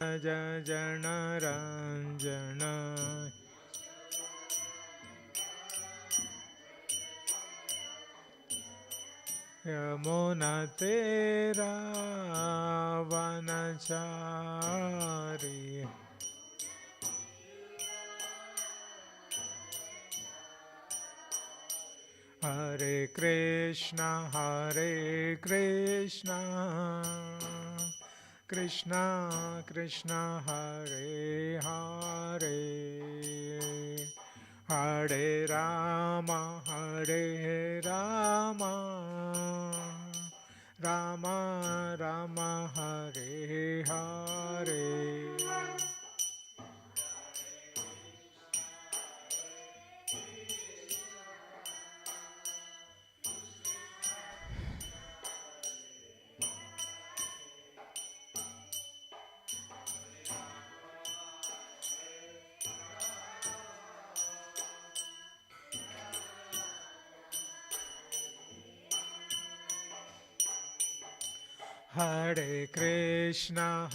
Janaranjana Yamuna Tera Vanachari Hare Krishna Krishna Krishna Hare Hare Hare Rama Rama Rama Hare Hare Hare Krishna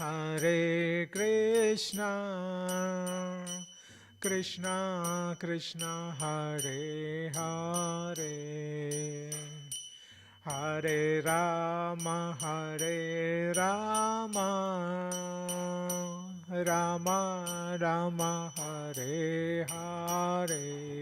Krishna Krishna Hare Hare Hare Rama Rama Rama Hare Hare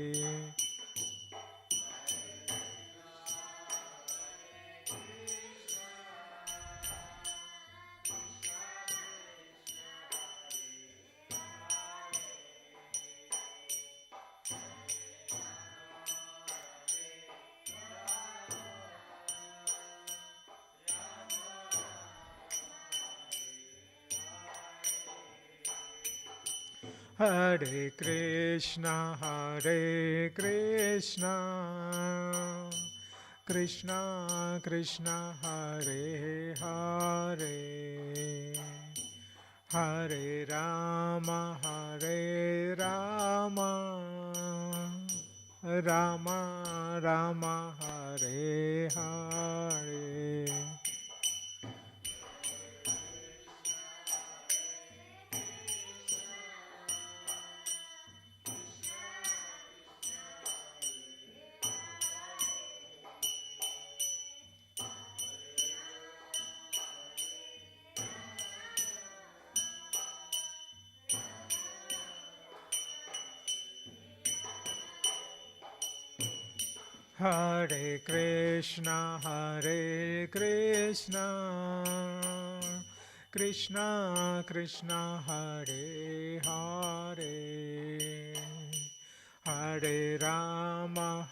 Hare Krishna Krishna Krishna Hare Hare Hare Rama Rama Rama Hare Hare Hare Krishna Krishna Krishna Hare Hare Hare Rama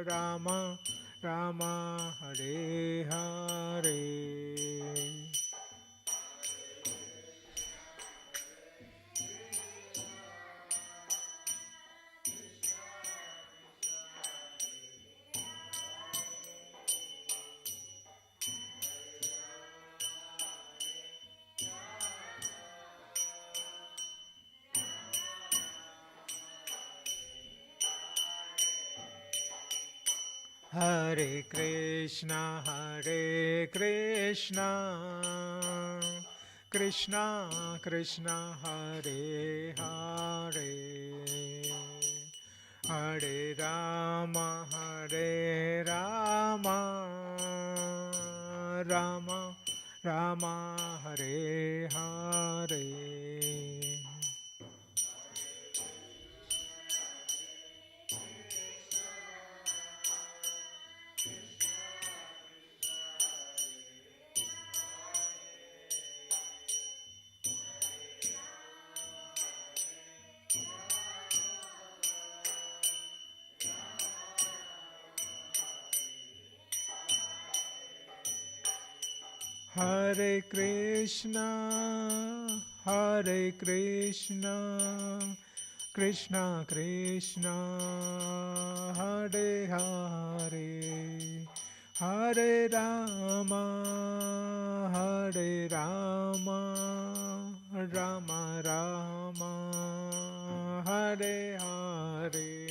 Rama Rama Hare Hare Hare Krishna Krishna Krishna Hare Hare Hare Rama Rama Rama Hare Hare Hare Krishna Krishna Krishna Hare Hare Hare Rama Rama Rama Hare Hare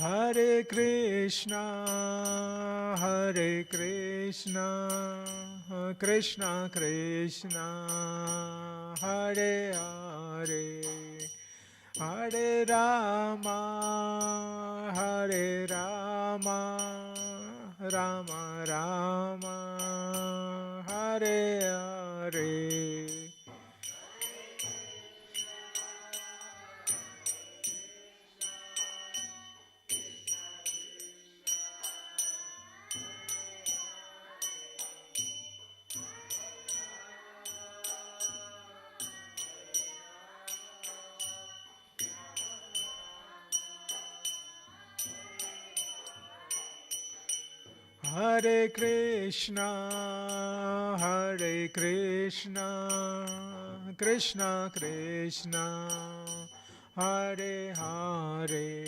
Hare Krishna, Hare Krishna, Krishna Krishna, Hare Hare, Hare Rama, Hare Rama, Rama Rama, Hare Hare. Hare Krishna, Hare Krishna, Krishna Krishna, Hare Hare,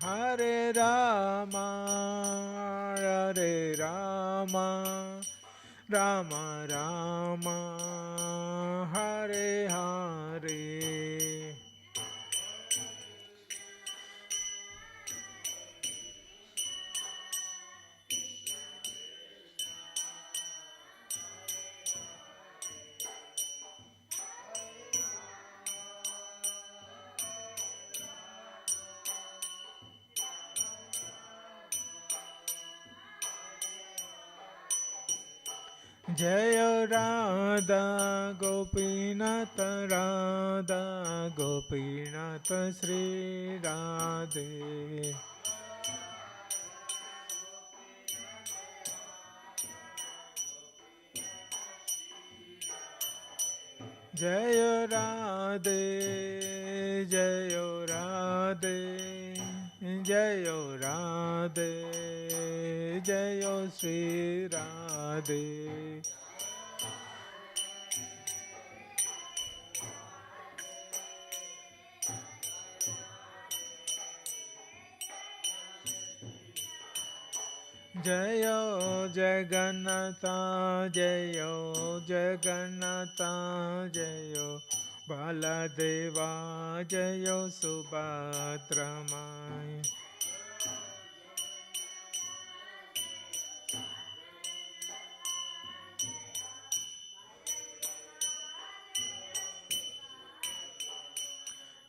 Hare Rama, Hare Rama, Rama Rama, Hare Hare. Jaya Radha Gopinath Radha Gopinath Sri Radhe. Jaya Radhe, Jaya Radhe, Jaya Radhe, Jaya Sri Radhe. Jayo Jagannatha, Jayo Jagannatha, Jayo Baladeva, Jayo Subhadramaya.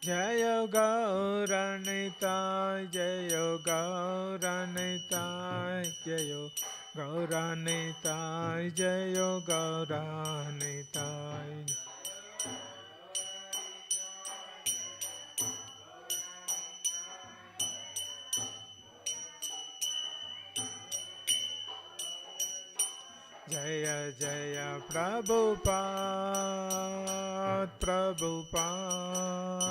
Jayo Gauranita, Jayo Gauranita, Jayo Gauranita, Jayo Gauranita. Jaya Jaya Prabhupada, Prabhupada,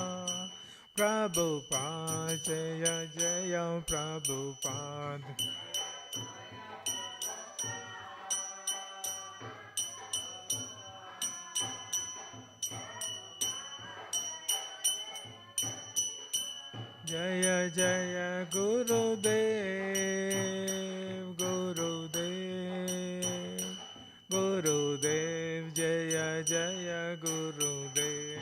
Prabhupada, Jaya Jaya Prabhupada. Jaya Jaya Gurudev, Gurudev, Gurudev, Jaya Jaya Gurudev.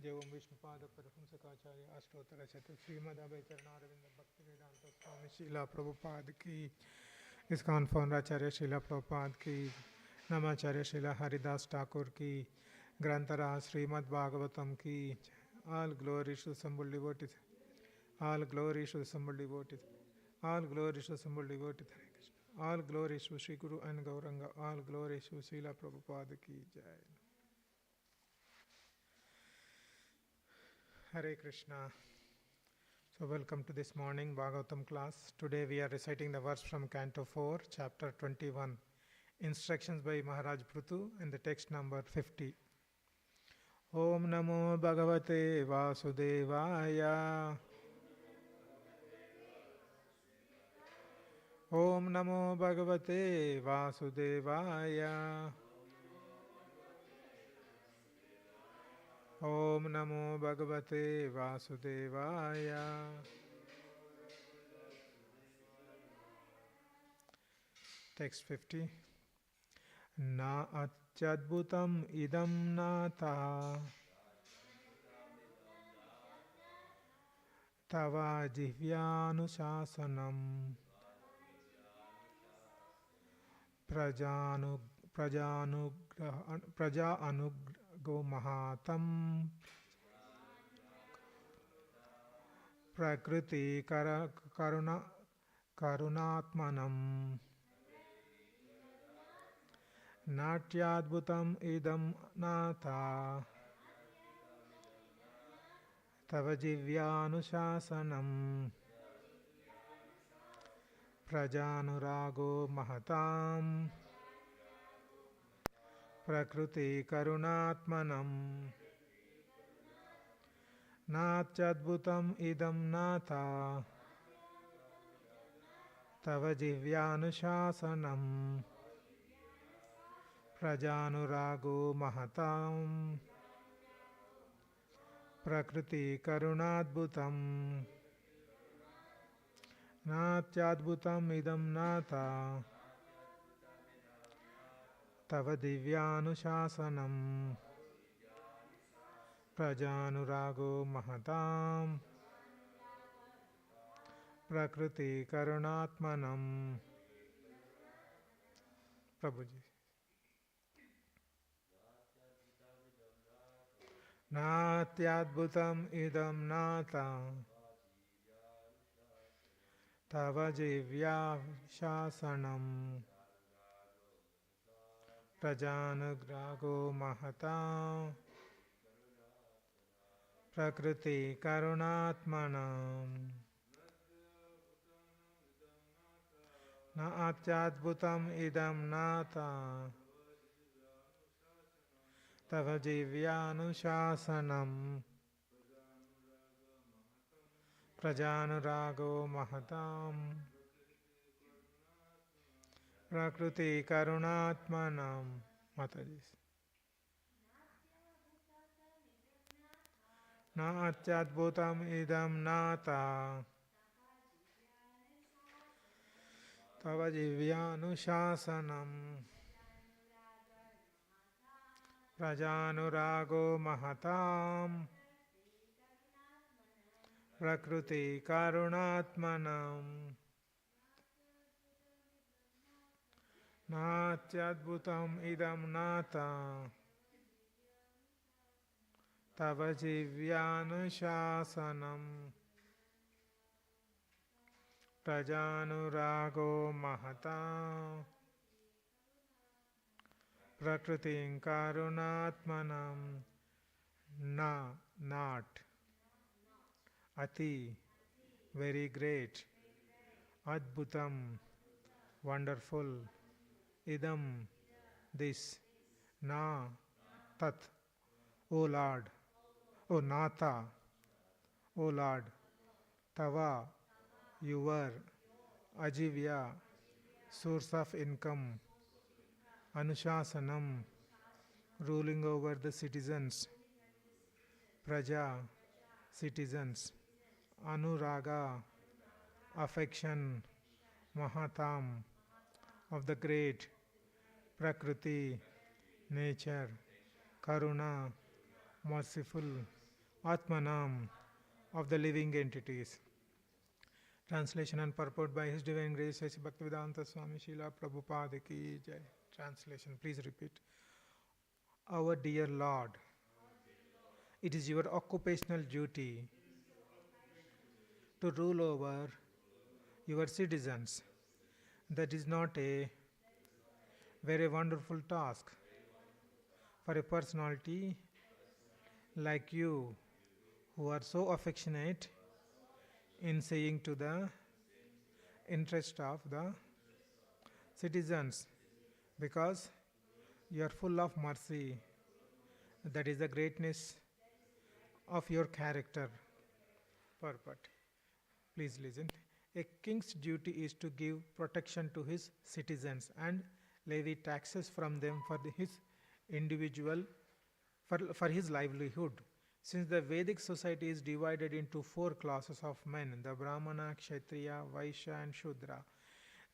Devam Vishnupada Parahumsakacharya Ashtotara Chatu Srimad Abhaicharanaravinda Bhaktivedanta Swami Srila Prabhupada ki, ISKCON founder Acharya Srila Prabhupada ki, Namacharya Srila Haridas Thakur ki, Grantara Srimad Bhagavatam ki. All glories to assembled devotees. All glories to assembled devotees. All glories to assembled devotees. Hare Krishna. All glories to Sri Guru and Gauranga. All glories to Srila Prabhupada ki jai. Hare Krishna. So welcome to this morning Bhagavatam class. Today we are reciting the verse from Canto 4, Chapter 21. Instructions by Maharaj Prutu and the text number 50. Om Namo Bhagavate Vasudevaya. Om Namo Bhagavate Vasudevaya. Om Namo Bhagavate Vasudevaya. Text 50. Na atyadbhutam idam nata tava jihvyanuशासनम् prajanu praja anugraho mahatam prakriti karunatmanam natyadbhutam idam nata tava jivyanuशासनम् prajanurago mahatam prakriti karunatmanam natyadbhutam idam nata tava jivyanuशासनम् prajanurago mahatam prakriti karunadbhutam natyadbhutam idam nata tava divyanuशासनम् prajanurago mahatam prakriti karunatmanam. Prabhuji. Natyadbhutam idam nata tava jivya shasanam prajanugrago mahata prakriti karunatmanam. Natyadbhutam idam nata tava jivyanuशासनम् prajanurago mahatam prakriti karunatmanam. Mataji. Natyadbhutam idam nata tava jivyanuशासनम् prajanurago mahatam prakriti karunatmanam. Natyadbhutam idam nata tava jivyanuशासनम् prajanurago mahatam prakriti karunatmanam. Na, not. Ati, very great. Adbhutam, wonderful. Idam, this. Na, tat, O Lord. O Nata, O Lord. Tava, your. Ajivya, source of income. Anushasanam, ruling over the citizens. Praja, citizens. Anuraga, affection. Mahatam, of the great. Prakriti, nature. Karuna, merciful. Atmanam, of the living entities. Translation and purport by His Divine Grace Sri Bhaktivedanta Swami Srila Prabhupada Ki Jai. Translation, please repeat. Our dear Lord, it is your occupational duty to rule over your citizens. That is not a very wonderful task for a personality like you, who are so affectionate in saying to the interest of the citizens, because you are full of mercy. That is the greatness of your character. Purport. Please listen. A king's duty is to give protection to his citizens and levy taxes from them for his individual, for his livelihood. Since the Vedic society is divided into 4 classes of men, the Brahmana, Kshatriya, Vaishya and Shudra,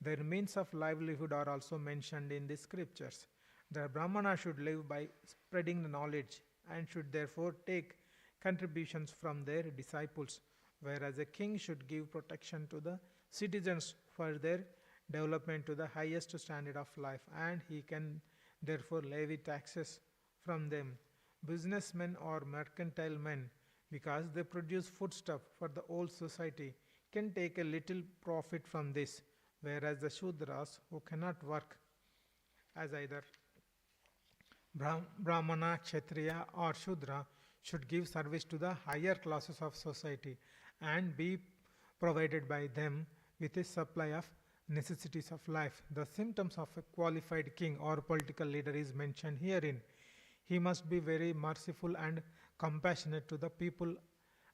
Their means of livelihood are also mentioned in the scriptures. The Brahmana should live by spreading the knowledge and should therefore take contributions from their disciples, whereas a king should give protection to the citizens for their development to the highest standard of life, and he can therefore levy taxes from them. Businessmen or mercantile men, because they produce foodstuff for the whole society, can take a little profit from this, whereas the Shudras, who cannot work as either Brahmana, Kshatriya, or Shudra, should give service to the higher classes of society and be provided by them with a supply of necessities of life. The symptoms of a qualified king or political leader is mentioned herein. He must be very merciful and compassionate to the people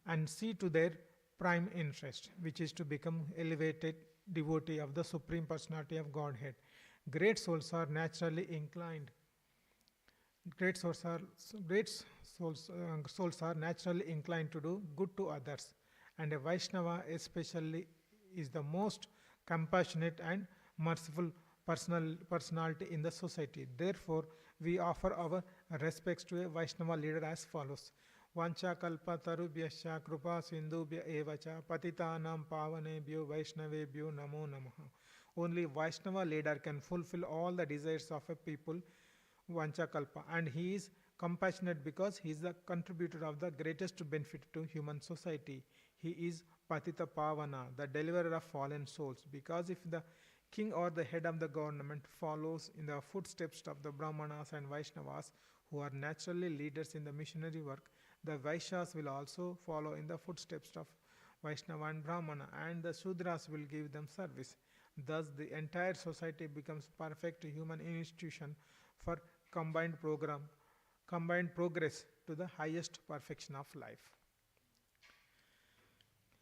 and see to their prime interest, which is to become elevated devotee of the Supreme Personality of Godhead. Great souls are naturally inclined. Great souls are great souls are naturally inclined to do good to others, and a Vaishnava especially is the most compassionate and merciful personality in the society. Therefore, we offer our respects to a Vaishnava leader as follows. Vancha kalpa tarubhyascha kripa sindhubhya evacha patitanam pavanebhyo vaishnavebhyo namo namaha. Only Vaishnava leader can fulfill all the desires of a people, Vanchakalpa, and he is compassionate because he is the contributor of the greatest benefit to human society. He is Patita Pavana, the deliverer of fallen souls, because if the king or the head of the government follows in the footsteps of the Brahmanas and Vaishnavas, who are naturally leaders in the missionary work, the Vaishyas will also follow in the footsteps of Vaishnava and Brahmana, and the Shudras will give them service. Thus, the entire society becomes perfect human institution for combined progress to the highest perfection of life.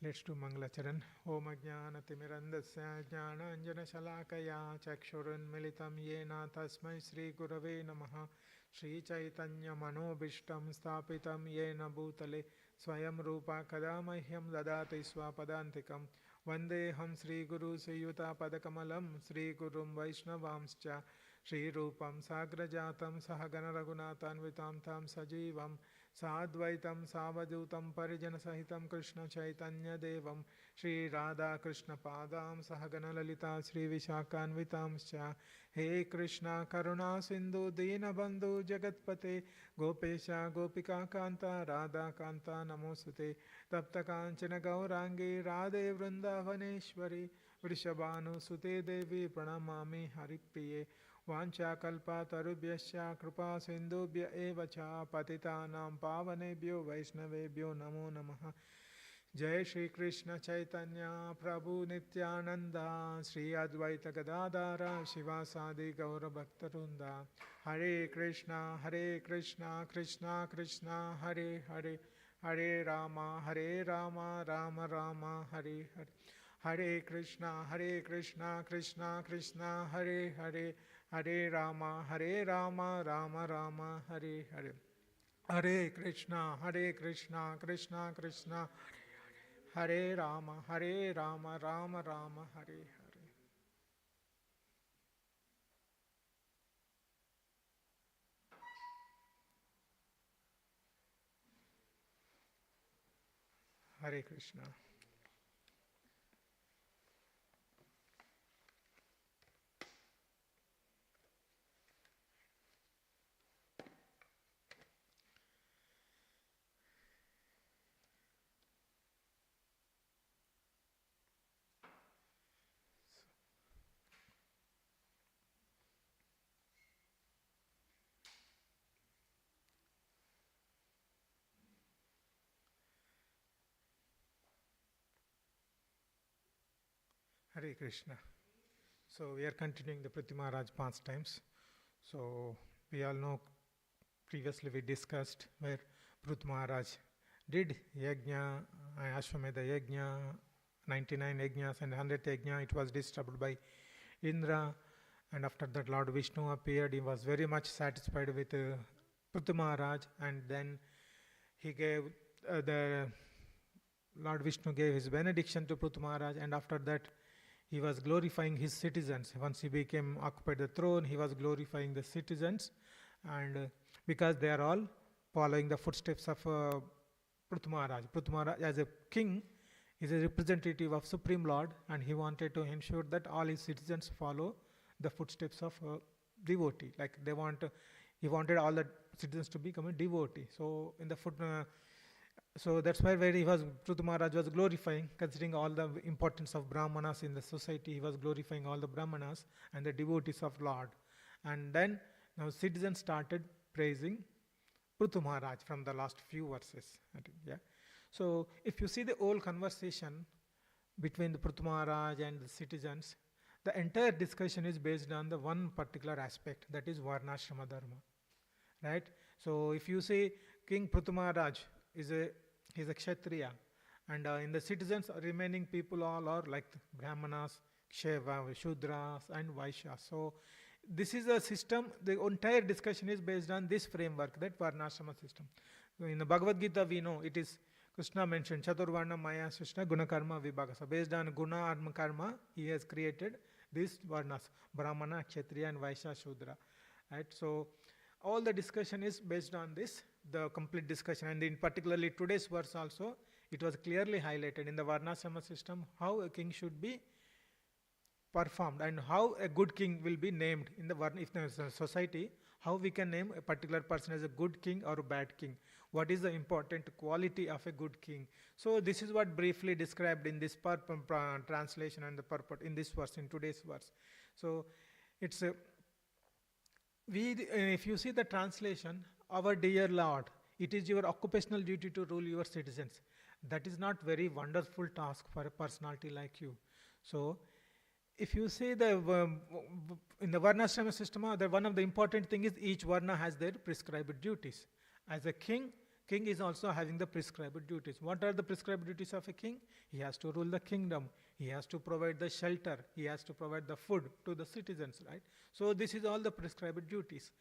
Let's do Mangalacharan. Om Ajnanatimirandasya Jnananjana Shalakaya Chakshurun Militam Yena Tasmai Sri Gurave Namaha Sri Chaitanya Manobishtam Stapitam Yena Bhutale Swayam Rupa Kadamahyam Dadati Swapadantikam Vandeham Sri Guru Suyuta Padakamalam Sri Gurum Vaishnavamscha Sri Rupam Sagrajatam Sahagana Raghunathanvitam Tam Sajivam Sadvaitam Savadutam Parijana Sahitam Krishna Chaitanya Devam Sri Radha Krishna Padam Sahagana Lalita Sri Vishakanvitamscha He Krishna Karuna Sindhu Dina Bandhu Jagatpate Gopesha Gopika Kanta Radha Kanta Namosute Tapta Kanchana Gaurangi Radhe Vrindavaneshwari Vrishabhanu Sute Devi Pranamami Haripriye Vanchakalpa tarubhyascha kripa sindhubhya evacha patitanam pavanebhyo vaishnavebhyo namo namaha. Jai Shri Krishna Chaitanya Prabhu Nityananda Sri Advaita Gadadara Shivasadi Gaura Bhaktarunda. Hare Krishna Krishna Krishna Hare Hare Hare Rama Rama Rama Hare Hare. Hare Krishna Krishna Krishna Hare Hare Hare Rama Rama Rama Hare Hare. Hare Krishna Krishna Krishna Hare Rama Rama Rama Hare Hare. Hare Krishna. Hare Krishna. So we are continuing the Prithvi Maharaj pastimes. So we all know previously we discussed where Prithvi Maharaj did Yajna, Ashwamedha Yajna, 99 Yajnas and 100th Yajna. It was disturbed by Indra, and after that Lord Vishnu appeared. He was very much satisfied with Prithvi Maharaj, and then he gave the Lord Vishnu gave his benediction to Prithvi Maharaj, and after that He was glorifying his citizens. Once he became occupied the throne, he was glorifying the citizens, and because they are all following the footsteps of Pruthu Maharaj. Pruthu Maharaj, as a king, is a representative of Supreme Lord, and he wanted to ensure that all his citizens follow the footsteps of devotee. Like he wanted all the citizens to become a devotee. So in the so that's why where Pruthu Maharaj was glorifying, considering all the importance of Brahmanas in the society, he was glorifying all the Brahmanas and the devotees of Lord. And then now citizens started praising Pruthu Maharaj from the last few verses. I think, yeah. So if you see the whole conversation between the Pruthu Maharaj and the citizens, the entire discussion is based on the one particular aspect, that is Varnashrama Dharma. Right? So if you say King Pruthu Maharaj is a Kshatriya, and in the citizens, remaining people all are like Brahmanas, Shudras, and Vaishyas. So this is a system, the entire discussion is based on this framework, that Varnashrama system. So in the Bhagavad Gita, we know it is Krishna mentioned Chaturvarna Maya Srishna Guna Karma Vibhaga. So based on Guna Arma Karma, he has created these Varnas, Brahmana, Kshatriya, and Vaishya, Shudra. Right? So all the discussion is based on this, the complete discussion, and in particularly today's verse also, it was clearly highlighted in the Varnashrama system how a king should be performed and how a good king will be named in the Varna, if there is a society, how we can name a particular person as a good king or a bad king. What is the important quality of a good king? So this is what briefly described in this translation and the purport in this verse, in today's verse. So it's a if you see the translation, our dear Lord, it is your occupational duty to rule your citizens. That is not very wonderful task for a personality like you. So, if you say in the Varnashrama system, one of the important thing is each Varna has their prescribed duties. As a king is also having the prescribed duties. What are the prescribed duties of a king? He has to rule the kingdom. He has to provide the shelter. He has to provide the food to the citizens, right? So this is all the prescribed duties.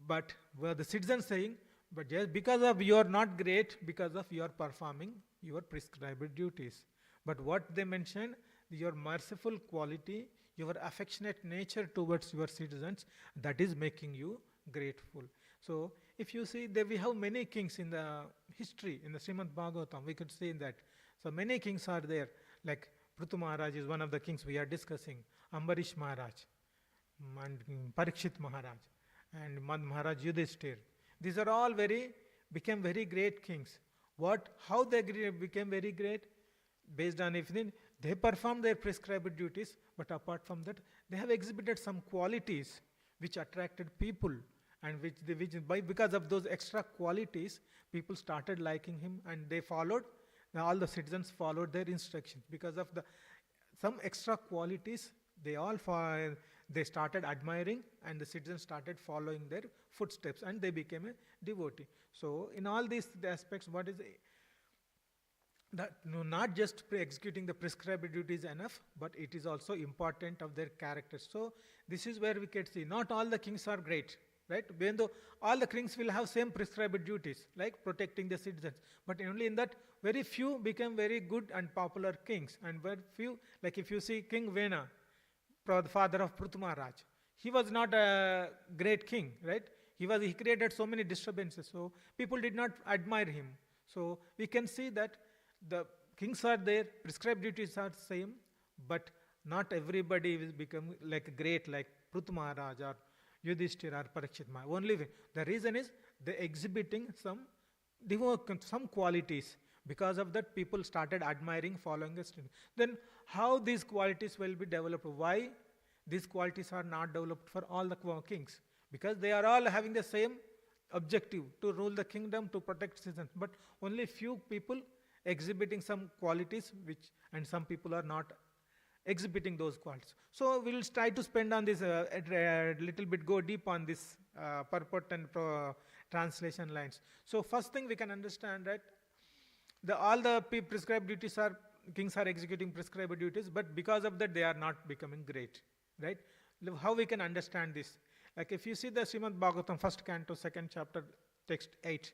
But the citizens saying, but just because of you are not great, because of you are performing your prescribed duties. But what they mention, your merciful quality, your affectionate nature towards your citizens, that is making you grateful. So if you see, we have many kings in the history, in the Srimad Bhagavatam, we could say that. So many kings are there, like Pruthu Maharaj is one of the kings we are discussing, Ambarish Maharaj, and Parikshit Maharaj, and Maharaj Yudhishthir. These are all became very great kings. How they became very great? Based on everything, they performed their prescribed duties, but apart from that, they have exhibited some qualities which attracted people, and because of those extra qualities, people started liking him, and they followed. All the citizens followed their instructions because of some extra qualities. They started admiring, and the citizens started following their footsteps, and they became a devotee. So, in all these aspects, what is that? Not just executing the prescribed duties enough, but it is also important of their characters. So, this is where we can see not all the kings are great, right? Even though all the kings will have same prescribed duties, like protecting the citizens, but only in that very few became very good and popular kings, and very few, like if you see King Vena, the father of Pruthu Maharaj, he was not a great king, right? He created so many disturbances, so people did not admire him. So we can see that the kings are there, prescribed duties are same, but not everybody will become like great like Pruthu Maharaj or Yudhishthir or Parikshit Maharaj. Only the reason is they exhibiting some qualities. Because of that, people started admiring, following the stream. Then how these qualities will be developed? Why these qualities are not developed for all the kings? Because they are all having the same objective, to rule the kingdom, to protect citizens. But only few people exhibiting some qualities, and some people are not exhibiting those qualities. So we will try to spend on this a little bit, go deep on this purport and translation lines. So first thing we can understand that all the prescribed duties kings are executing prescribed duties, but because of that they are not becoming great, right? How we can understand this? Like if you see the Srimad Bhagavatam, 1st canto, 2nd chapter, text 8,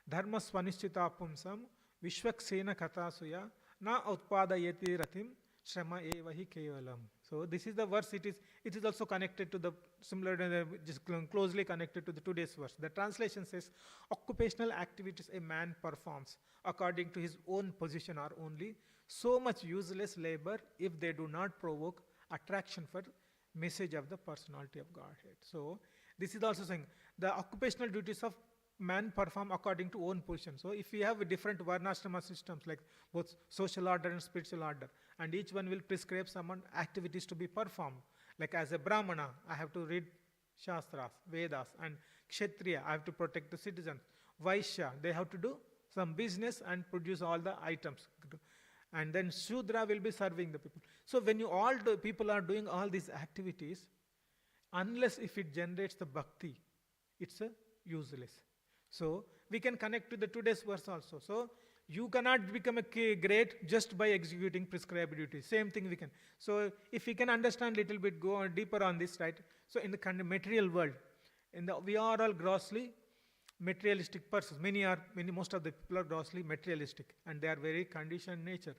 Dharma svanishchita pumsam vishwaksena kathasuya na utpadayati ratim Shrama eva hi kevalam. So this is the verse. It is also connected to the similar, just closely connected to the today's verse. The translation says, occupational activities a man performs according to his own position are only so much useless labor if they do not provoke attraction for message of the personality of Godhead. So this is also saying the occupational duties of man perform according to own position. So if we have a different varnashrama systems like both social order and spiritual order, and each one will prescribe some activities to be performed. Like as a Brahmana, I have to read Shastras, Vedas, and Kshatriya, I have to protect the citizens. Vaishya, they have to do some business and produce all the items. And then Shudra will be serving the people. So when people are doing all these activities, unless if it generates the bhakti, it's useless. So we can connect to the today's verse also. So you cannot become a great just by executing prescribed duties. Same thing we can. So if we can understand little bit, go on deeper on this, right? So in the kind of material world, we are all grossly materialistic persons. Most of the people are grossly materialistic, and they are very conditioned nature.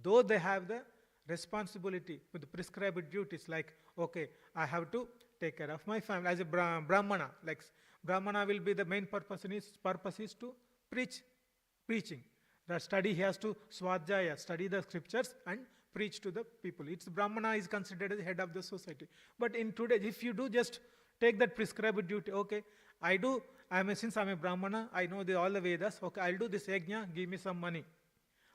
Though they have the responsibility with the prescribed duties, like, okay, I have to take care of my family. As a Brahmana, like Brahmana will be the main purpose is to preaching. The study, he has to Swadhyaya, study the scriptures and preach to the people. Brahmana is considered as the head of the society. But in today, if you do just take that prescribed duty, okay, since I'm a Brahmana, I know all the Vedas, okay, I'll do this yajna, give me some money.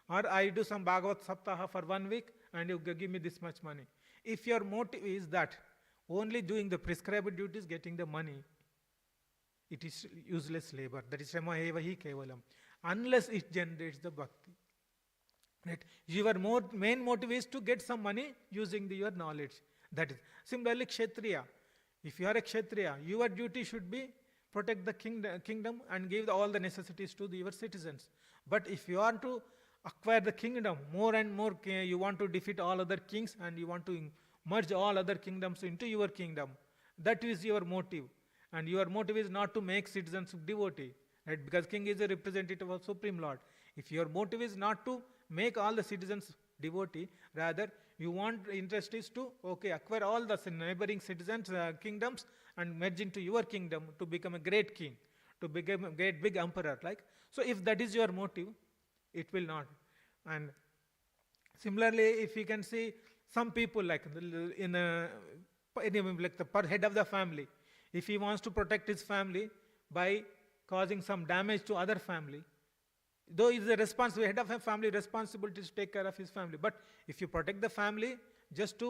Or I do some Bhagavat Saptaha for 1 week and you give me this much money. If your motive is that only doing the prescribed duties, getting the money, it is useless labor. That is Shrama eva hi kevalam. Unless it generates the bhakti. Right? Your main motive is to get some money using your knowledge. That is similarly Kshatriya. If you are a Kshatriya, your duty should be protect the kingdom and give all the necessities to your citizens. But if you want to acquire the kingdom more and more, you want to defeat all other kings and you want to merge all other kingdoms into your kingdom. That is your motive. And your motive is not to make citizens devotee. Right? Because king is a representative of Supreme Lord. If your motive is not to make all the citizens devotee, rather interest is to acquire all the neighboring citizens, kingdoms and merge into your kingdom to become a great king, to become a great big emperor. So if that is your motive, it will not. And similarly, if you can see some people like the head of the family, if he wants to protect his family by causing some damage to other family, though he is the head of a family, responsibility to take care of his family. But if you protect the family just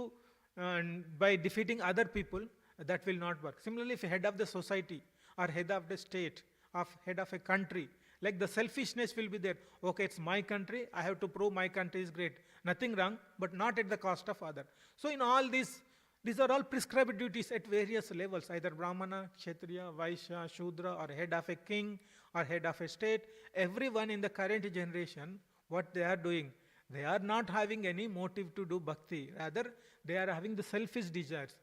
by defeating other people, that will not work. Similarly, if head of the society or head of the state, head of a country, like the selfishness will be there. Okay, it's my country, I have to prove my country is great. Nothing wrong, but not at the cost of other. So in all these are all prescribed duties at various levels, either Brahmana, Kshatriya, Vaishya, Shudra, or head of a king, or head of a state. Everyone in the current generation, what they are doing, they are not having any motive to do bhakti. Rather, they are having the selfish desires.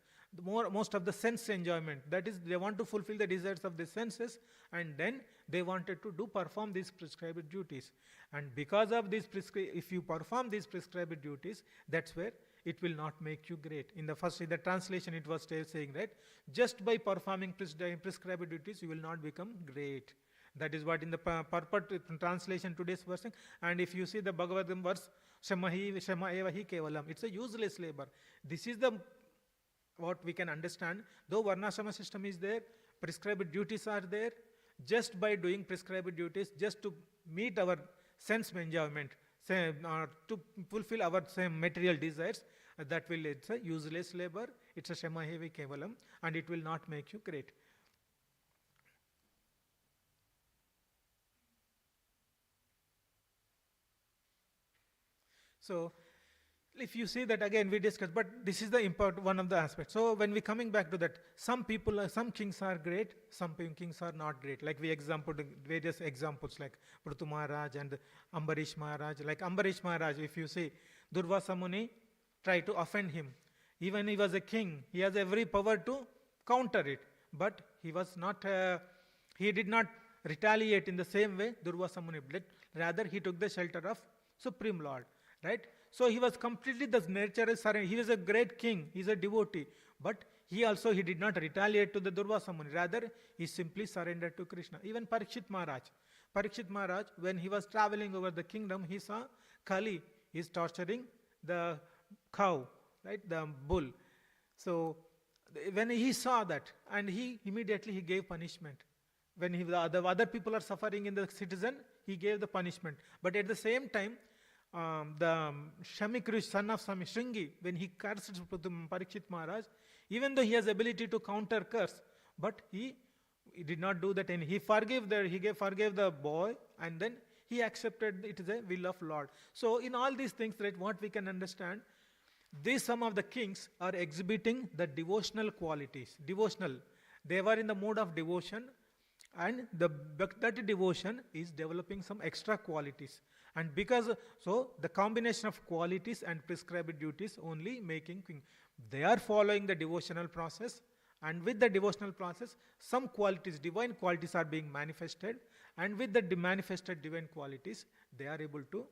Most of the sense enjoyment. That is, they want to fulfill the desires of the senses, and then they wanted to perform these prescribed duties. And because of this, if you perform these prescribed duties, that's where it will not make you great. In the translation, it was saying, right? Just by performing prescribed duties, you will not become great. That is what in the purport translation today's verse. And if you see the Bhagavatam verse, Shama eva hi kevalam, it's a useless labor. This is what we can understand. Though Varnashrama system is there, prescribed duties are there, just by doing prescribed duties, just to meet our sense enjoyment, to fulfill our material desires, it's a useless labor, it's a Shama eva kevalam, and it will not make you great. So, if you see that again we discussed, but this is the important one of the aspects. So when we coming back to that, some kings are great, some kings are not great. Like we various examples like Prithu Maharaj and Ambarish Maharaj. Like Ambarish Maharaj, if you see, Durvasa Muni tried to offend him. Even he was a king, he has every power to counter it. But he did not retaliate in the same way Durvasa Muni did. Rather, he took the shelter of Supreme Lord. right? So he was completely the nature is surrender. He was a great king. He's a devotee, but he did not retaliate to the Durvasa Muni. Rather, he simply surrendered to Krishna. Even Parikshit Maharaj, when he was traveling over the kingdom, he saw Kali is torturing the cow, right, the bull. So when he saw that, and he immediately he gave punishment. When the other people are suffering in the citizen, he gave the punishment. But at the same time, the Shamikrish, son of Sami Shringi, when he cursed Parikshit Maharaj, even though he has ability to counter curse, but he did not do that, and he forgave the boy, and then he accepted it is a will of Lord. So in all these things, right, what we can understand, these some of the kings are exhibiting the devotional qualities. Devotional. They were in the mood of devotion, and that devotion is developing some extra qualities. And so the combination of qualities and prescribed duties only making king. They are following the devotional process, and with the devotional process, some qualities, divine qualities are being manifested, and with the manifested divine qualities, they are able to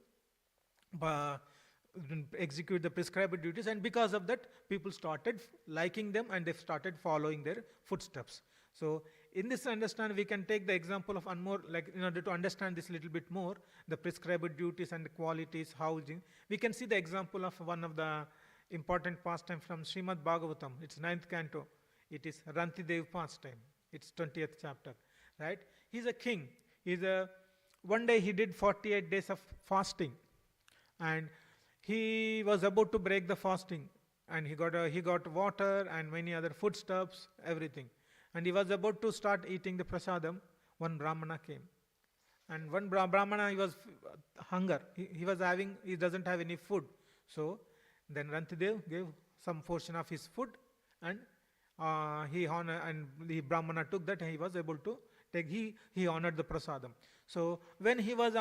execute the prescribed duties, and because of that, people started liking them and they started following their footsteps. So in this understand, we can take the example of one more, like in order to understand this little bit more, the prescribed duties and the qualities, housing. We can see the example of one of the important pastime from Srimad Bhagavatam. It's 9th canto. It is Rantidev pastime. It's 20th chapter, right? He's a king. One day he did 48 days of fasting, and he was about to break the fasting, and he got water and many other foodstuffs, everything. And he was about to start eating the prasadam. One Brahmana came. And one Brahmana, he was hunger. He doesn't have any food. So then Rantidev gave some portion of his food, and the Brahmana took that, and he was able to take, he honored the prasadam. So when he was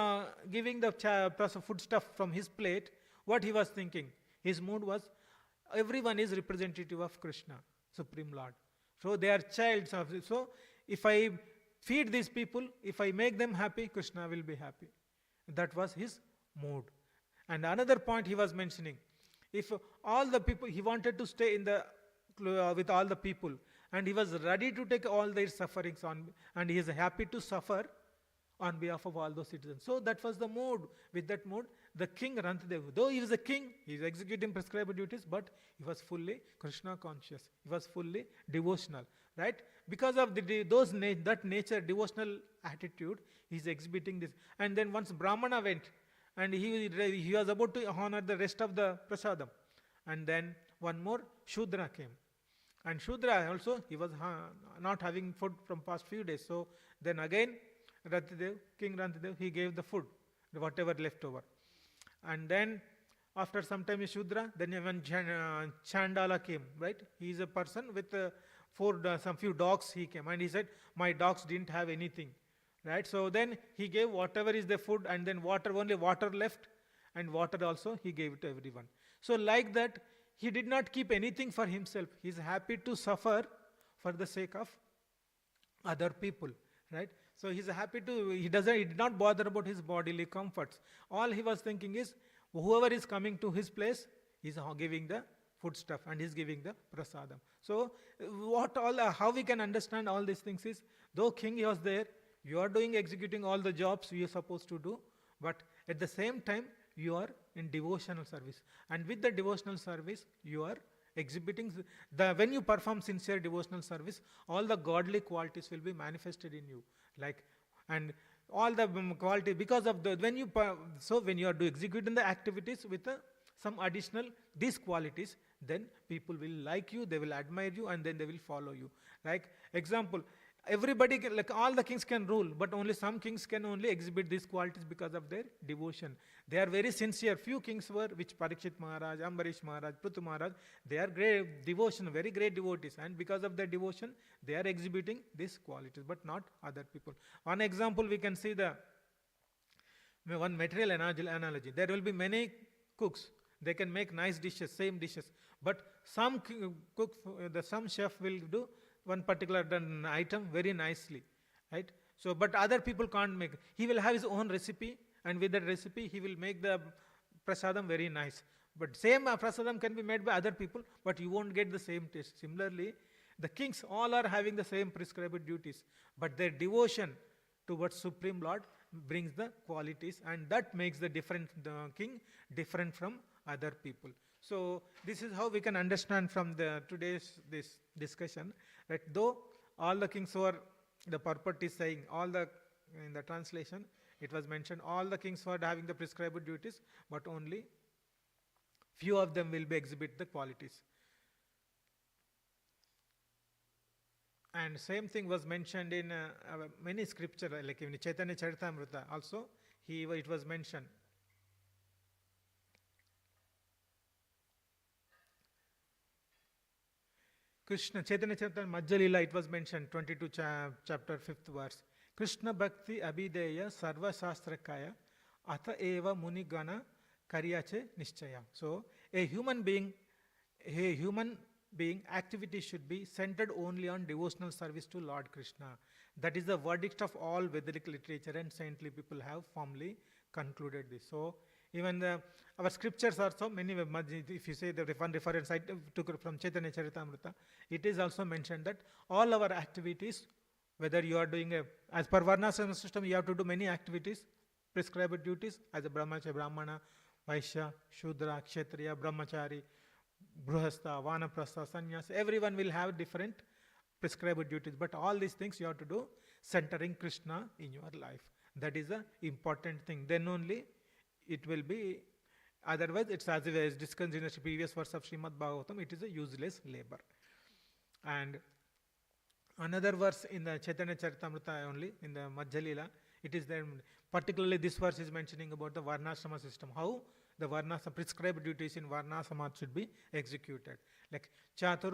giving the food stuff from his plate, what he was thinking, his mood was, everyone is representative of Krishna, Supreme Lord. So they are childs of, so if I feed these people, if I make them happy, Krishna will be happy. That was his mood. And another point he was mentioning, if all the people, he wanted to stay with all the people, and he was ready to take all their sufferings on, and he is happy to suffer on behalf of all those citizens. So that was the mood. With that mood, the king Rantidev, though he was a king, he is executing prescribed duties, but he was fully Krishna conscious. He was fully devotional, right? Because of that nature, devotional attitude, he is exhibiting this. And then once Brahmana went, and he was about to honor the rest of the prasadam, and then one more Shudra came. And Shudra also, he was not having food from past few days. So then again, King Rantidev, he gave the food, whatever left over. And then after some time Shudra, then even Chandala came, right? He is a person with some few dogs. He came and he said, my dogs didn't have anything, right? So then he gave whatever is the food, and then only water left, and water also he gave it to everyone. So like that, he did not keep anything for himself. He is happy to suffer for the sake of other people, right? So he did not bother about his bodily comforts. All he was thinking is, whoever is coming to his place, he's giving the food stuff, and he's giving the prasadam. So how we can understand all these things is, though king was there, you are executing all the jobs you are supposed to do, but at the same time, you are in devotional service. And with the devotional service, you are exhibiting when you perform sincere devotional service, all the godly qualities will be manifested in you, and all the quality, because of when you are executing the activities with some additional these qualities, then people will like you, they will admire you, and then they will follow you. Like example, everybody all the kings can rule, but only some kings can only exhibit these qualities because of their devotion. They are very sincere. Few kings were, which Parikshit Maharaj, Ambarish Maharaj, Prithu Maharaj, they are great devotion, very great devotees, and because of their devotion, they are exhibiting these qualities, but not other people. One example, we can see one material analogy. There will be many cooks. They can make nice dishes, same dishes, but some chef will do one particular item very nicely, right? So, but other people can't make. He will have his own recipe, and with that recipe, he will make the prasadam very nice. But same prasadam can be made by other people, but you won't get the same taste. Similarly, the kings all are having the same prescribed duties, but their devotion towards Supreme Lord brings the qualities, and that makes the different king different from other people. So this is how we can understand from the today's this discussion that though all the kings were, the purport is saying all the, in the translation it was mentioned all the kings were having the prescribed duties, but only few of them will be exhibit the qualities. And same thing was mentioned in many scripture, like in Chaitanya Charitamrita also, it was mentioned. Krishna, Chaitanya Charitamrita Madhya Leela, it was mentioned, 22 chapter 5th verse. Krishna Bhakti Abhideya Sarva Shastrakaya Atha Eva Munigana Karyache Nishchaya. So a human being activity should be centered only on devotional service to Lord Krishna. That is the verdict of all Vedic literature, and saintly people have firmly concluded this. So even our scriptures are so many. If you say the one reference I took from Chaitanya Charitamrita, it is also mentioned that all our activities, whether you are doing as per Varnashrama system, you have to do many activities, prescribed duties as a Brahmana, Vaishya, Shudra, Kshatriya, Brahmachari, Bruhastha, Vanaprastha, Sannyas, everyone will have different prescribed duties. But all these things you have to do centering Krishna in your life. That is the important thing. Then only it will be, otherwise it's as discussed in the previous verse of Srimad Bhagavatam, it is a useless labor. And another verse in the Chaitanya Charitamrita only, in the Madhya Leela, it is there, particularly this verse is mentioning about the Varnashrama system, how the Varnashrama prescribed duties in Varnashrama should be executed. Like Chatur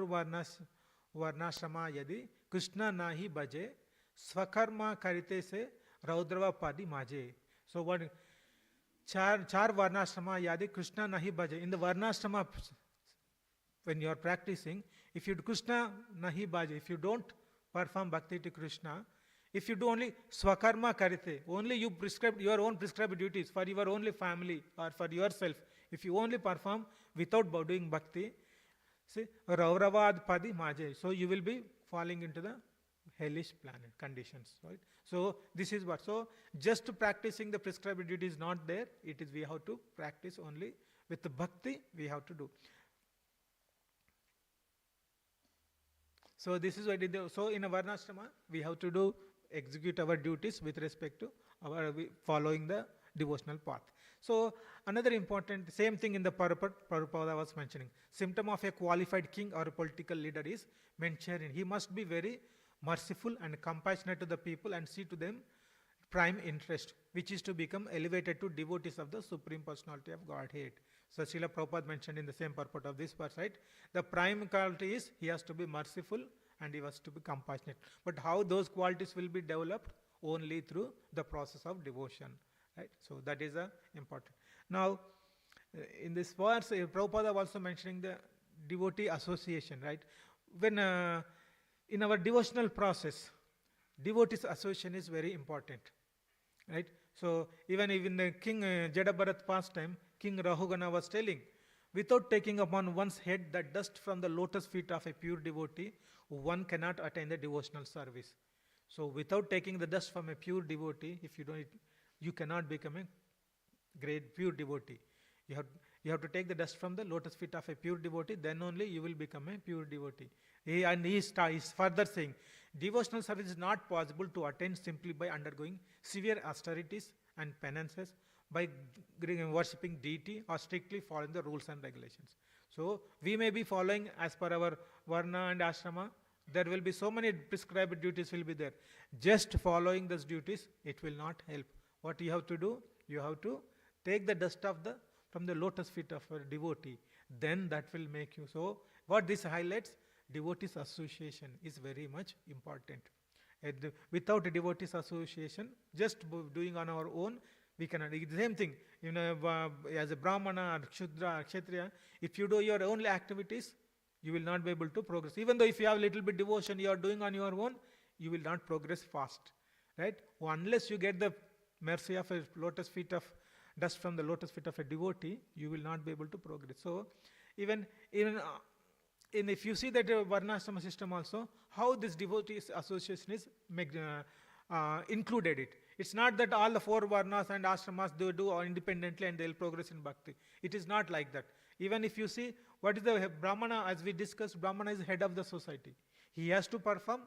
Varnashrama Yadi Krishna Nahi Bhaje Swakarma Karite Se Raudrava Padi Maje. So what Char Varnashrama Yadi Krishna Nahi Bhaje. In the Varnashrama, when you are practicing, if you do Krishna Nahi Bhaje, if you don't perform bhakti to Krishna, if you do only swakarma karite, only you prescribe your own prescribed duties for your only family or for yourself, if you only perform without doing bhakti, see, Rauravad Padi Maje, so you will be falling into the hellish planet conditions, right? So this is what. So just practicing the prescribed duty is not there. It is we have to practice only with the bhakti we have to do. So this is what it is. So in a Varnashrama, we have to do execute our duties with respect to our following the devotional path. So another important, same thing in the Prabhupada was mentioning. Symptom of a qualified king or a political leader is mentioned. He must be very merciful and compassionate to the people and see to them prime interest, which is to become elevated to devotees of the Supreme Personality of Godhead. So Srila Prabhupada mentioned in the same purport of this verse, right? The prime quality is he has to be merciful and he has to be compassionate. But how those qualities will be developed? Only through the process of devotion, right? So that is important. Now, in this verse, Prabhupada also mentioning the devotee association, right? When in our devotional process, devotees association is very important, right? So even the King Jadabharat pastime, King Rahugana was telling, without taking upon one's head the dust from the lotus feet of a pure devotee, one cannot attain the devotional service. So without taking the dust from a pure devotee, if you don't, you cannot become a great pure devotee. You have to take the dust from the lotus feet of a pure devotee, then only you will become a pure devotee. He is further saying, devotional service is not possible to attain simply by undergoing severe austerities and penances, by worshipping deity or strictly following the rules and regulations. So we may be following as per our varna and ashrama. There will be so many prescribed duties will be there. Just following those duties, it will not help. What you have to do? You have to take the dust from the lotus feet of a devotee. Then that will make you. So what this highlights, devotees association is very much important. Without a devotees association, just doing on our own, we cannot. The same thing, as a Brahmana or Shudra or Kshatriya, if you do your own activities, you will not be able to progress. Even though if you have a little bit devotion you are doing on your own, you will not progress fast, right? Unless you get the mercy of a lotus feet of dust from the lotus feet of a devotee, you will not be able to progress. So even if you see that varnashrama system also, how this devotee association is included it. It's not that all the 4 varnas and ashramas they do independently and they'll progress in bhakti. It is not like that. Even if you see what is the brahmana, as we discussed, brahmana is head of the society. He has to perform,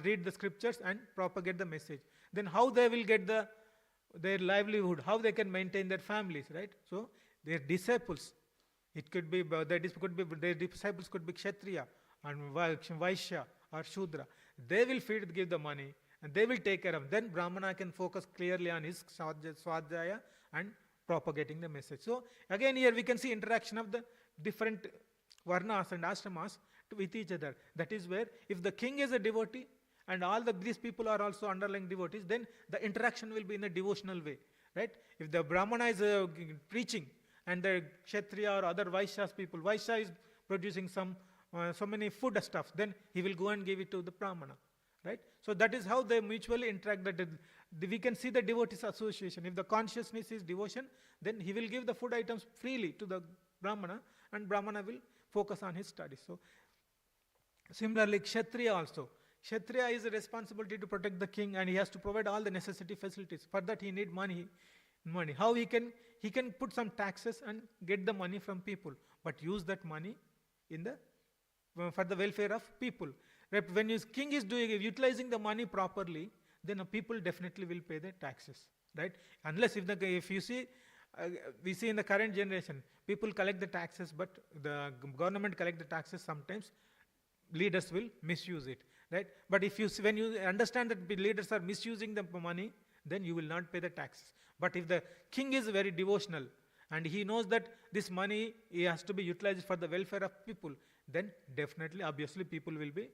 read the scriptures and propagate the message. Then how they will get their livelihood, how they can maintain their families, right? So their disciples, it could be their disciples could be kshatriya and vaishya or shudra. They will give the money and they will take care of. Then brahmana can focus clearly on his swadhyaya and propagating the message. So again here we can see interaction of the different varnas and ashramas with each other. That is where if the king is a devotee and all these people are also underlying devotees, then the interaction will be in a devotional way, right? If the brahmana is preaching and the kshatriya or other vaishyas people, vaishya is producing so many food stuff, then he will go and give it to the brahmana, right? So that is how they mutually interact. That we can see the devotees association. If the consciousness is devotion, then he will give the food items freely to the brahmana and brahmana will focus on his studies. So similarly kshatriya also. Kshatriya is a responsibility to protect the king and he has to provide all the necessary facilities. For that he need money. How he can put some taxes and get the money from people, but use that money for the welfare of people. When his king is utilizing the money properly, then people definitely will pay the taxes, right? Unless if you see, we see in the current generation, people collect the taxes, but the government collect the taxes sometimes. Leaders will misuse it, right? But when you understand that leaders are misusing the money, then you will not pay the taxes. But if the king is very devotional and he knows that this money has to be utilized for the welfare of people, then definitely, obviously, people will be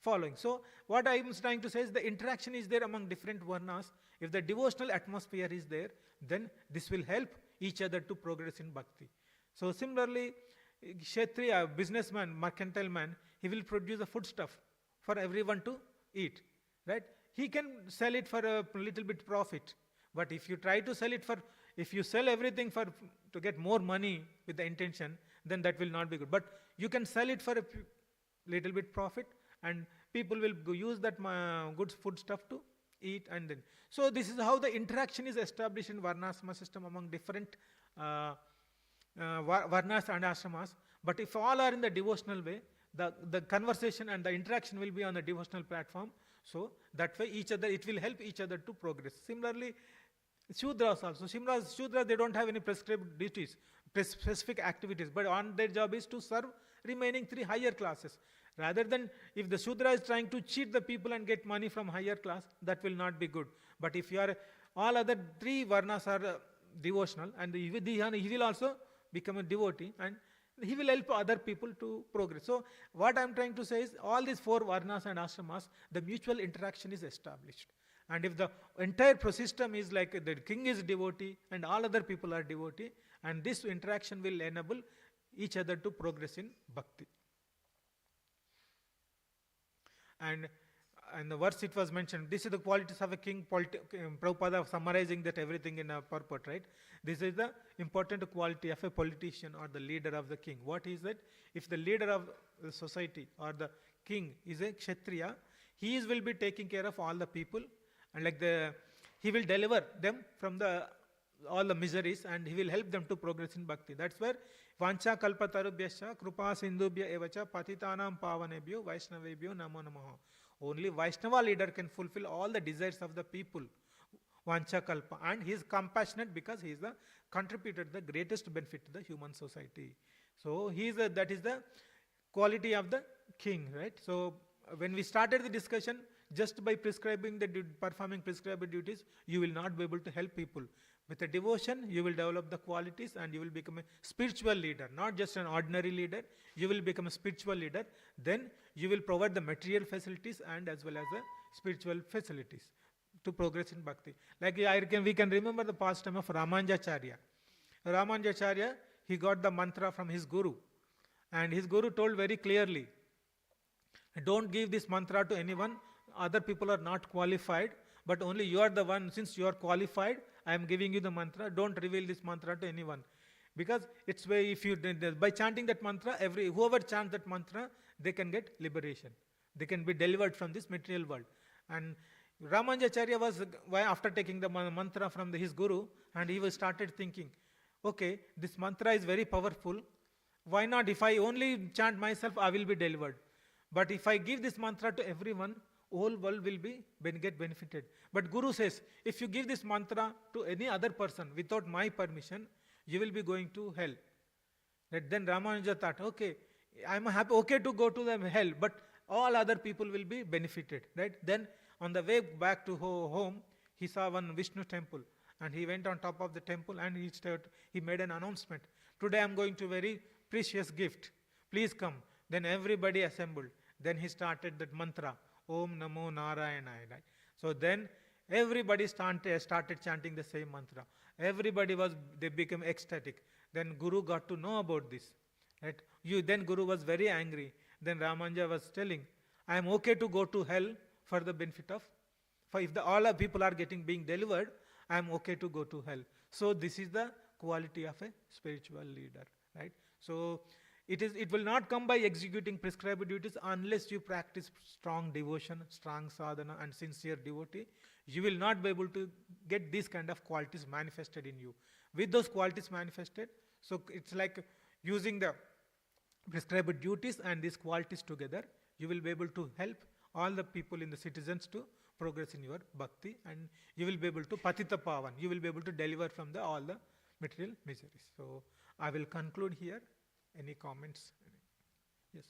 following. So what I am trying to say is the interaction is there among different varnas. If the devotional atmosphere is there, then this will help each other to progress in bhakti. So similarly, kshatriya, businessman, mercantile man, he will produce the foodstuff for everyone to eat, right? He can sell it for a little bit profit. But if you try to sell it if you sell everything to get more money with the intention, then that will not be good. But you can sell it for a little bit profit and people will use that good food stuff to eat. And then, so this is how the interaction is established in varnashrama system among different varnas and ashramas. But if all are in the devotional way, the conversation and the interaction will be on the devotional platform. So that way it will help each other to progress. Similarly, Shudras also. Shudras, they don't have any prescribed duties, specific activities, but on their job is to serve remaining 3 higher classes. Rather than, if the Shudra is trying to cheat the people and get money from higher class, that will not be good. But if all other 3 varnas are devotional, and he will also become a devotee, and he will help other people to progress. So what I am trying to say is, all these 4 varnas and ashramas, the mutual interaction is established. And if the entire system is like the king is devotee and all other people are devotee, and this interaction will enable each other to progress in bhakti. And the verse it was mentioned, this is the qualities of a king. Prabhupada summarizing that everything in a purport, right? This is the important quality of a politician or the leader of the king. What is that? If the leader of the society or the king is a kshatriya, he will be taking care of all the people, and he will deliver them from all the miseries, and he will help them to progress in bhakti. That's where vancha kalpatarubhyascha krupa sindubhya evacha patitanam pavanebhyo vaishnavebhyo namo namaha. Only Vaishnava leader can fulfill all the desires of the people. Vancha kalpa. And he is compassionate because he is the contributed the greatest benefit to the human society. So that is the quality of the king, right? So when we started the discussion, just by performing prescribed duties, you will not be able to help people. With a devotion, you will develop the qualities and you will become a spiritual leader, not just an ordinary leader. You will become a spiritual leader. Then you will provide the material facilities and as well as the spiritual facilities to progress in bhakti. We can remember the past time of Ramanujacharya. Ramanujacharya, he got the mantra from his guru, and his guru told very clearly, don't give this mantra to anyone. Other people are not qualified, but only you are the one. Since you are qualified, I am giving you the mantra, don't reveal this mantra to anyone. Because it's way, if you by chanting that mantra, every whoever chants that mantra, they can get liberation. They can be delivered from this material world. And Ramanujacharya was after taking the mantra from his guru, and he was started thinking, okay, this mantra is very powerful. Why not? If I only chant myself, I will be delivered. But if I give this mantra to everyone, whole world will be get benefited. But Guru says, if you give this mantra to any other person without my permission, you will be going to hell. That then Ramanuja thought, okay, I'm happy, okay to go to the hell, but all other people will be benefited, right? Then on the way back to home, he saw one Vishnu temple, and he went on top of the temple and he made an announcement. Today I'm going to very precious gift. Please come. Then everybody assembled. Then he started that mantra, Om Namo Narayanaya. Right? So then everybody started chanting the same mantra. They became ecstatic. Then Guru got to know about this. Right? Then Guru was very angry. Then Ramanuja was telling, I am okay to go to hell for the benefit of, for if all our people are being delivered, I am okay to go to hell. So this is the quality of a spiritual leader, right? So it will not come by executing prescribed duties unless you practice strong devotion, strong sadhana, and sincere devotee. You will not be able to get these kind of qualities manifested in you. With those qualities manifested, so it's like using the prescribed duties and these qualities together, you will be able to help all the people in the citizens to progress in your bhakti, and you will be able to patita pavan, you will be able to deliver from all the material miseries. So I will conclude here. Any comments? Yes.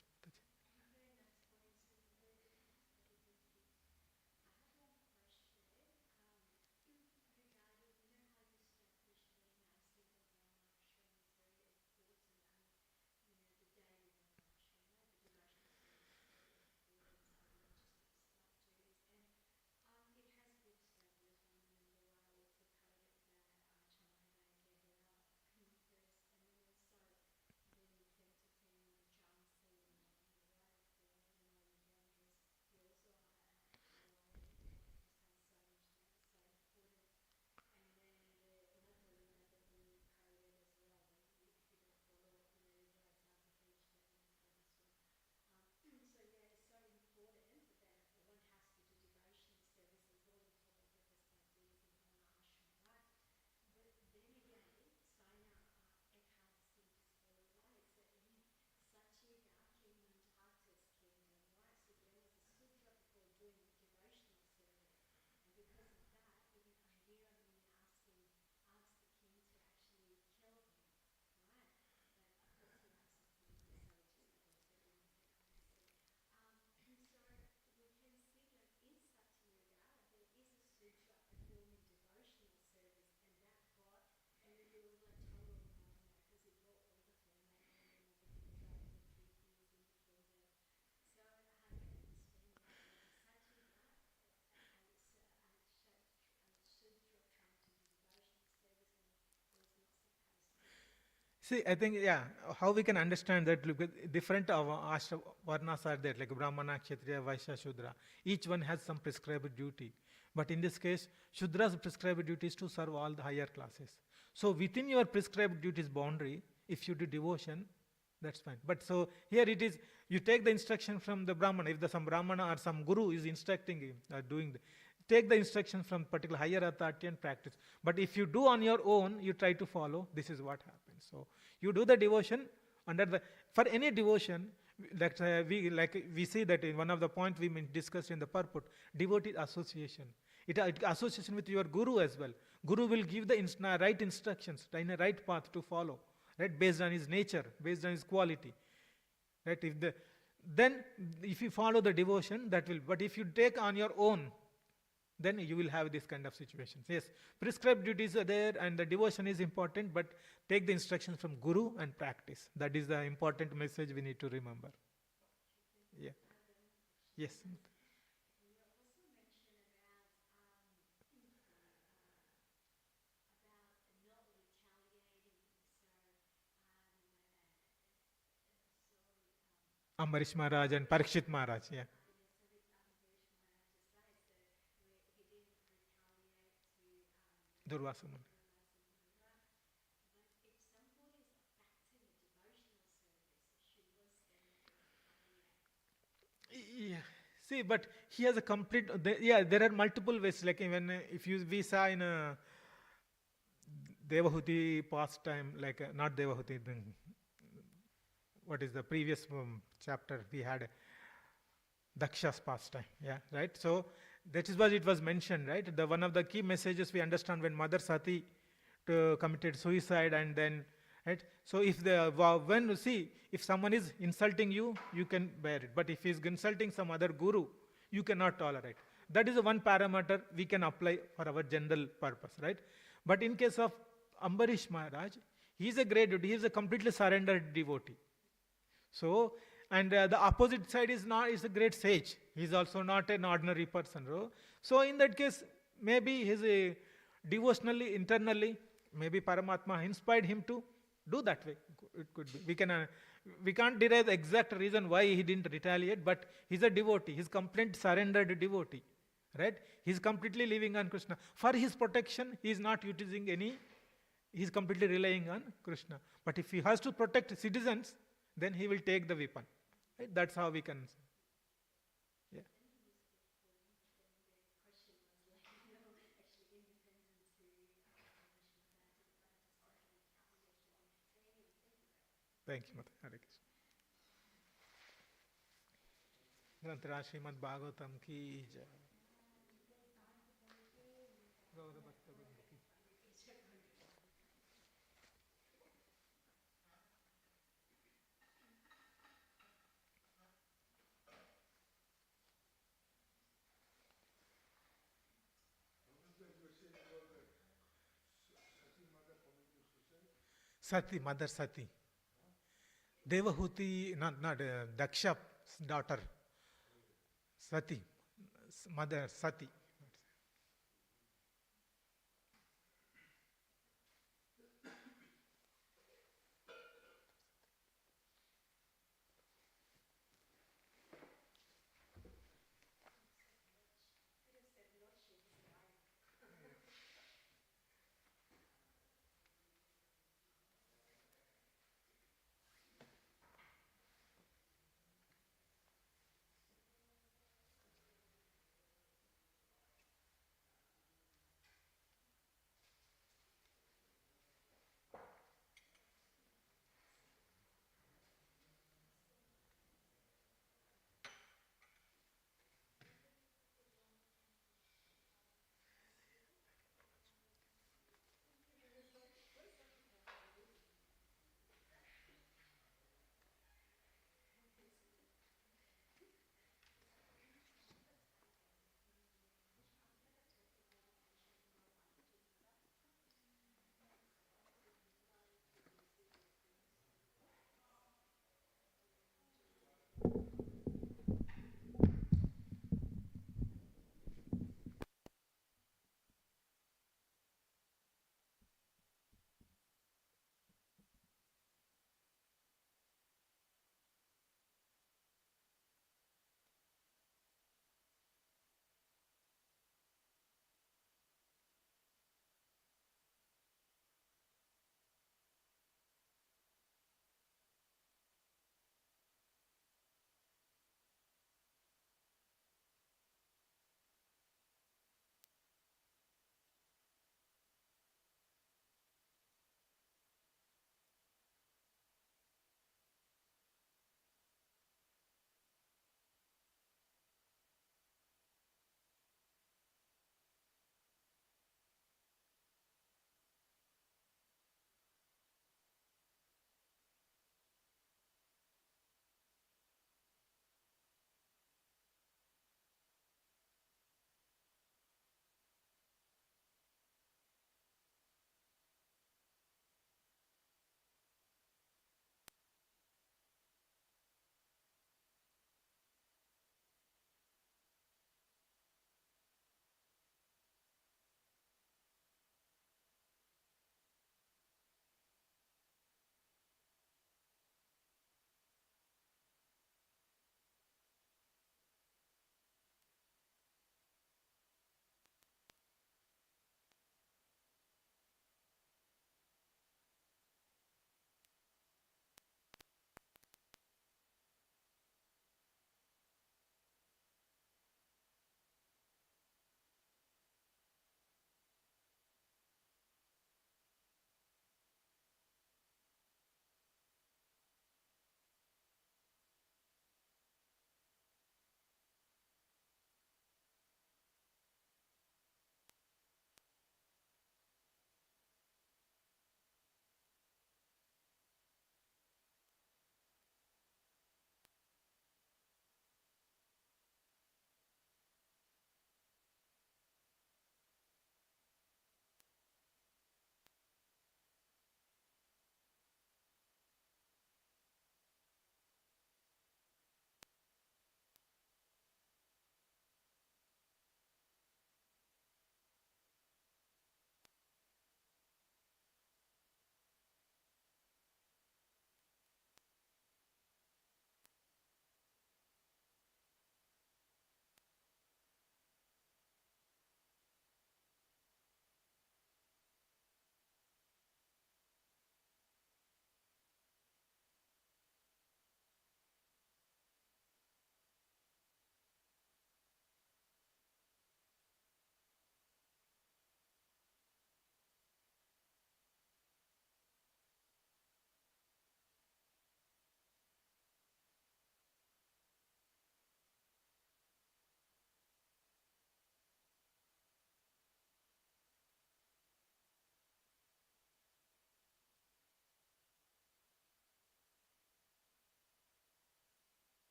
See, I think, yeah, how we can understand that, look, different varnas are there, like Brahmana, Kshatriya, Vaishya, Shudra. Each one has some prescribed duty. But in this case, Shudra's prescribed duty is to serve all the higher classes. So within your prescribed duties boundary, if you do devotion, that's fine. But so here it is, you take the instruction from the Brahmana. If some Brahmana or some Guru is instructing you, take the instruction from particular higher authority and practice. But if you do on your own, you try to follow, this is what happens. So you do the devotion for any devotion, we see that in one of the points we discussed in the purport, devotee association. It association with your Guru as well. Guru will give the right instructions, in a right path to follow, right, based on his nature, based on his quality. Right? Then if you follow the devotion, that will, but if you take on your own, then you will have this kind of situations. Yes, prescribed duties are there and the devotion is important, but take the instructions from Guru and practice. That is the important message we need to remember. Yeah. Yes. Ambarish Maharaj and Parikshit Maharaj. Yeah. Durvasa Muni. Yeah. See, but he has a complete. Yeah, there are multiple ways. Like even if you we saw in a Devahuti pastime, like not Devahuti, then what is the previous chapter we had Daksha's pastime. Yeah, right. So that is what it was mentioned, right? The one of the key messages we understand when Mother Sati committed suicide, and then right. So if the when see if someone is insulting you, you can bear it. But if he is insulting some other guru, you cannot tolerate. That is the one parameter we can apply for our general purpose, right? But in case of Ambarish Maharaj, he is a great devotee. He is a completely surrendered devotee. So, and the opposite side is not is a great sage. He is also not an ordinary person. So, in that case, maybe his devotionally, internally, maybe Paramatma inspired him to do that way. It could be. We can't derive the exact reason why he didn't retaliate, but he's a devotee. He's complete surrendered devotee, right? He's completely living on Krishna. For his protection, he is not using any. He's completely relying on Krishna. But if he has to protect citizens, then he will take the weapon. Right? That's how we can. Yeah. Thank you, Mother. Hare Krishna. ग्रंथराज Shrimad Bhagavatam की जय गौर भक्त वृंद की Sati, Mother Sati. Devahuti, not Daksha's daughter. Sati, Mother Sati.